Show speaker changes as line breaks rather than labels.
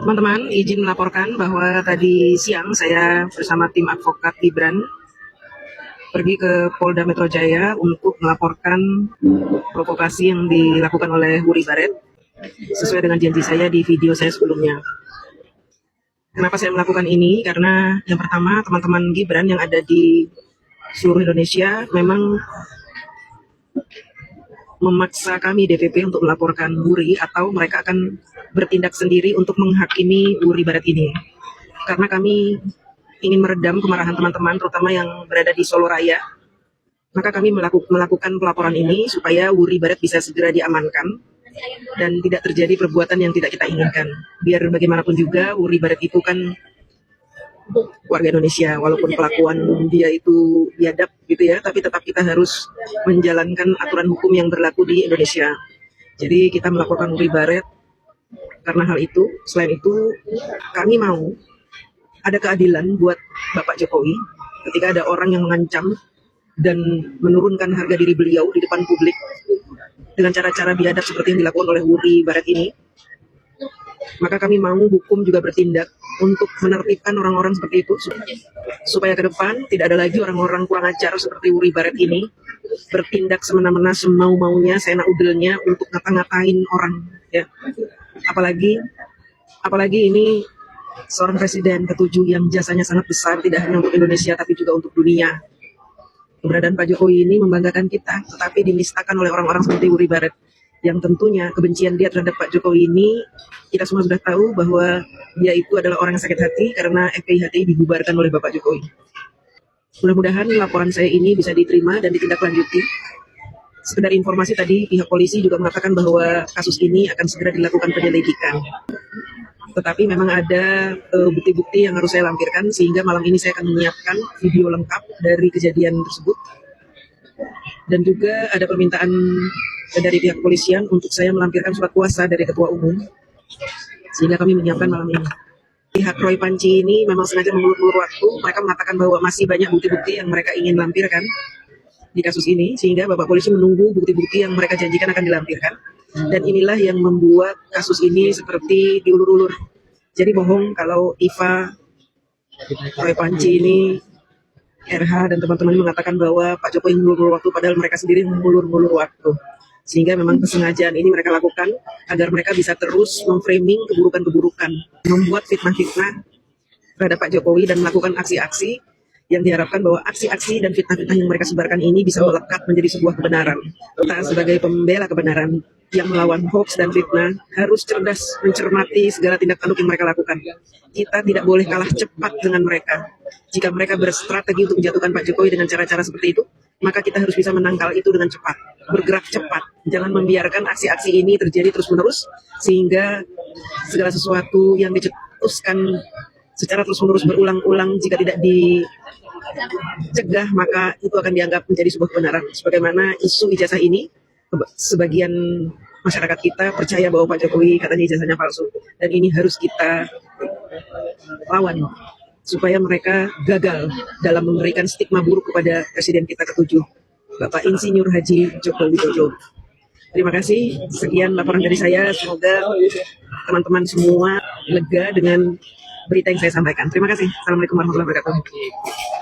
Teman-teman, izin melaporkan bahwa tadi siang saya bersama tim advokat Gibran pergi ke Polda Metro Jaya untuk melaporkan provokasi yang dilakukan oleh Wuri Baret sesuai dengan janji saya di video saya sebelumnya. Kenapa saya melakukan ini? Karena yang pertama, teman-teman Gibran yang ada di seluruh Indonesia memang memaksa kami DPP untuk melaporkan Wuri, atau mereka akan bertindak sendiri untuk menghakimi Wuri Baret ini. Karena kami ingin meredam kemarahan teman-teman, terutama yang berada di Solo Raya, maka kami melakukan pelaporan ini supaya Wuri Baret bisa segera diamankan dan tidak terjadi perbuatan yang tidak kita inginkan. Biar bagaimanapun juga Wuri Baret itu kan warga Indonesia, walaupun kelakuan dia itu biadab gitu ya, tapi tetap kita harus menjalankan aturan hukum yang berlaku di Indonesia. Jadi kita melaporkan Wuri Baret karena hal itu. Selain itu, kami mau ada keadilan buat Bapak Jokowi ketika ada orang yang mengancam dan menurunkan harga diri beliau di depan publik dengan cara-cara biadab seperti yang dilakukan oleh Wuri Baret ini. Maka kami mau hukum juga bertindak untuk menertibkan orang-orang seperti itu, supaya ke depan tidak ada lagi orang-orang kurang ajar seperti Wuri Baret ini bertindak semena-mena, semau-maunya, seenak-udelnya untuk ngata-ngatain orang ya. Apalagi ini seorang presiden ke-7 yang jasanya sangat besar, tidak hanya untuk Indonesia tapi juga untuk dunia. Keberadaan Pak Jokowi ini membanggakan kita, tetapi dinistakan oleh orang-orang seperti Wuri Baret, yang tentunya kebencian dia terhadap Pak Jokowi ini, kita semua sudah tahu bahwa dia itu adalah orang yang sakit hati karena FPI-HTI dibubarkan oleh Bapak Jokowi. Mudah-mudahan laporan saya ini bisa diterima dan ditindaklanjuti. Sekedar informasi tadi, pihak polisi juga mengatakan bahwa kasus ini akan segera dilakukan penyelidikan. Tetapi memang ada bukti-bukti yang harus saya lampirkan, sehingga malam ini saya akan menyiapkan video lengkap dari kejadian tersebut. Dan juga ada permintaan dari pihak kepolisian untuk saya melampirkan surat kuasa dari Ketua Umum, sehingga kami menyiapkan malam ini. Pihak Roy Panci ini memang sengaja mengulur-ulur waktu. Mereka mengatakan bahwa masih banyak bukti-bukti yang mereka ingin lampirkan di kasus ini, sehingga Bapak Polisi menunggu bukti-bukti yang mereka janjikan akan dilampirkan. Dan inilah yang membuat kasus ini seperti diulur-ulur. Jadi bohong kalau Iva, Roy Panci ini, RH dan teman-teman mengatakan bahwa Pak Jokowi mengulur waktu, padahal mereka sendiri mengulur waktu. Sehingga memang kesengajaan ini mereka lakukan agar mereka bisa terus memframing keburukan-keburukan, membuat fitnah-fitnah terhadap Pak Jokowi dan melakukan aksi-aksi yang diharapkan bahwa aksi-aksi dan fitnah-fitnah yang mereka sebarkan ini bisa melekat menjadi sebuah kebenaran. Kita sebagai pembela kebenaran yang melawan hoax dan fitnah harus cerdas mencermati segala tindak tanduk yang mereka lakukan. Kita tidak boleh kalah cepat dengan mereka. Jika mereka berstrategi untuk menjatuhkan Pak Jokowi dengan cara-cara seperti itu, maka kita harus bisa menangkal itu dengan cepat, bergerak cepat. Jangan membiarkan aksi-aksi ini terjadi terus-menerus, sehingga segala sesuatu yang dicetuskan secara terus-menerus berulang-ulang, jika tidak dicegah, maka itu akan dianggap menjadi sebuah kebenaran. Sebagaimana isu ijazah ini, sebagian masyarakat kita percaya bahwa Pak Jokowi katanya ijazahnya palsu, dan ini harus kita lawan supaya mereka gagal dalam memberikan stigma buruk kepada Presiden kita ke-7, Bapak Insinyur Haji Joko Widodo. Terima kasih, sekian laporan dari saya. Semoga teman-teman semua lega dengan berita yang saya sampaikan. Terima kasih. Assalamualaikum warahmatullahi wabarakatuh.